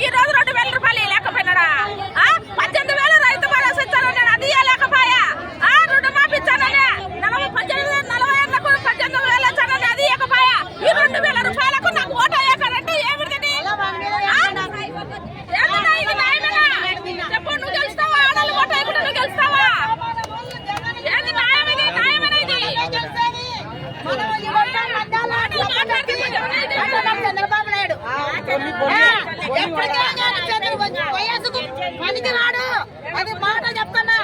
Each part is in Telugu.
ఈ రోజు 2,000 రూపాయలు లేకపోయినాడా? 18,000 రైతు భరోసా ఇచ్చానని అది లేకపోయా. రుణమాఫీ ఇచ్చానని 18,000 ఇచ్చానని అది ఇవ్వకపోయా. ఈ 2,000 రూపాయలకు నాకు ఓటు అయ్యాకంటే ఏమిటి? చెప్పు, నువ్వు గెలుస్తావా? ఆడలు ఓటు అయ్యకుండా నువ్వు గెలుస్తావా? ఏంది న్యాయమేది? న్యాయమేది చంద్రబాబు నాయుడు వయసుకు పనికి రాడు. అది మాట చెప్తున్నా.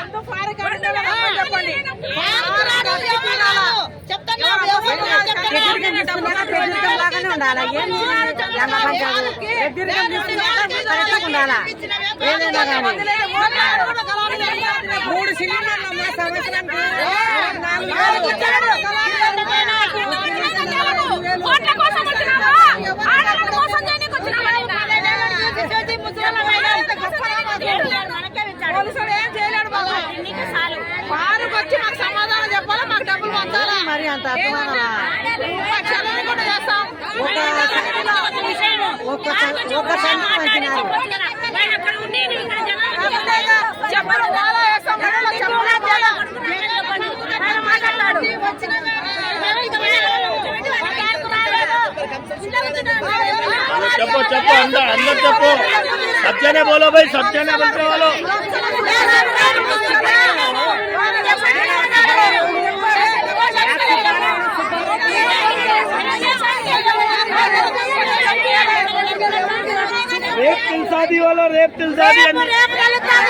మూడు సిలిండర్లు సంవత్సరానికి ఓట్ల కోసం వచ్చినావా? ఆడవాళ్ళ కోసం చేయడానికి వచ్చినావా? పోలీసుడు ఏం చేయలేడు బాబు. వారికి వచ్చి మాకు సమాధానం చెప్పాలా, మాకు డబ్బులు పంచాలా? మరి అంత కూడా చేస్తాం. చెప్పరు మాట్లాడతాడు. చెప్పు చెప్పు అందరు చెప్పు. సబ్జానే బోలో భాई, సబ్జానే बोलते वालों. रेप तिल शादी वाला रेप तिल शादी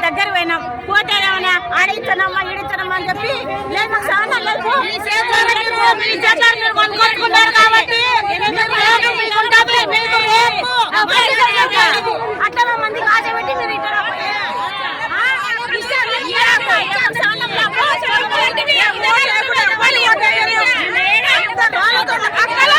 దగ్గర పోయినాం. పోతేనేమన్నా ఆడిస్తున్నామా ఈడిస్తున్నామా అని చెప్పి లేదు, మాకు సామాన్ లేదు కొనుక్కొచ్చుకుంటారు కాబట్టి అట్లా మందికి ఆశ పెట్టి మీరు ఇక్కడ అక్కల